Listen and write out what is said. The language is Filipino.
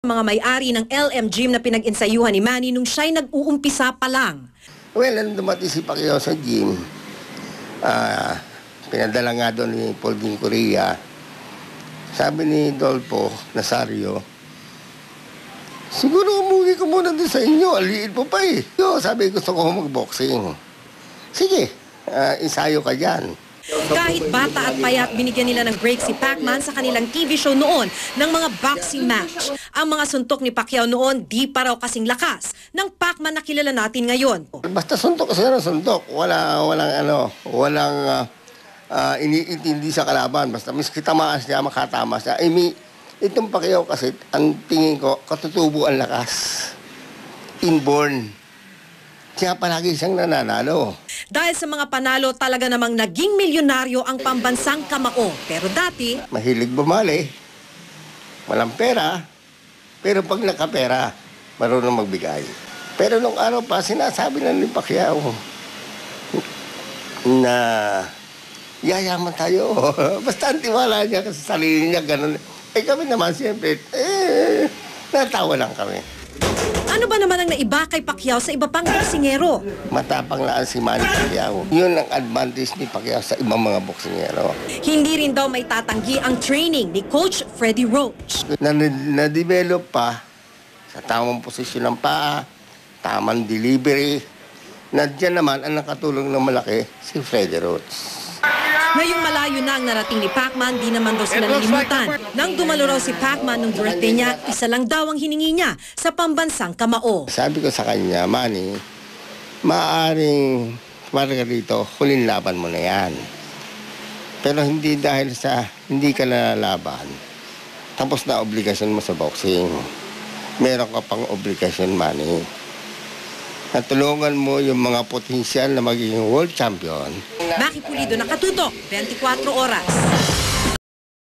Mga may-ari ng LM Gym na pinag-insayuhan ni Manny nung siya'y nag-uumpisa pa lang. Well, nang dumating si Pacquiao sa gym, pinadala nga doon ni Paul Din Coria. Sabi ni Dolpo Nazario, siguro umuwi ko muna doon sa inyo, aliin po pa eh. Sabi, gusto ko mag-boxing. Sige, ensayo ka dyan. Kahit bata at payat, binigyan nila ng break si Pacman sa kanilang TV show noon ng mga boxing match. Ang mga suntok ni Pacquiao noon di pa raw kasing lakas ng Pacman na kilala natin ngayon. Basta suntok kasi ng suntok. Walang iniintindi sa kalaban. Basta miski tamaas niya, makatama siya. Itong Pacquiao kasi, ang tingin ko, katutubo ang lakas. Inborn. Kaya palagi siyang nananalo. Dahil sa mga panalo, talaga namang naging milyonaryo ang pambansang kamao. Pero dati, mahilig bumali. Walang pera. Pero pag nakapera, marunong magbigay. Pero nung araw pa, sinasabi na ni Pacquiao na yayaman tayo. Basta ang tiwala niya kasi sa sarili niya, ganun. Kami naman siyempre, natawa lang kami. Ano ba naman ang naiba kay Pacquiao sa iba pang boksingero? Matapang lang si Manny Pacquiao. Yun ang advantage ni Pacquiao sa ibang mga boksingero. Hindi rin daw may tatanggi ang training ni Coach Freddie Roach. Na-develop pa sa tamang posisyon ng paa, tamang delivery. Nandiyan naman ang nakatulong ng malaki si Freddie Roach. Ngayong malayo na ang narating ni Pacman, di naman daw sila nalimutan. Nang dumalo raw si Pacman nung birthday niya, isa lang daw ang hiningi niya sa pambansang kamao. Sabi ko sa kanya, Manny, maaaring Margarito, huling laban mo na yan. Pero hindi dahil sa hindi ka nalalaban, tapos na obligasyon mo sa boxing. Meron ka pang obligasyon, Manny. Natulungan mo yung mga potensyal na magiging world champion. Maki Pulido, nakatutok, 24 oras.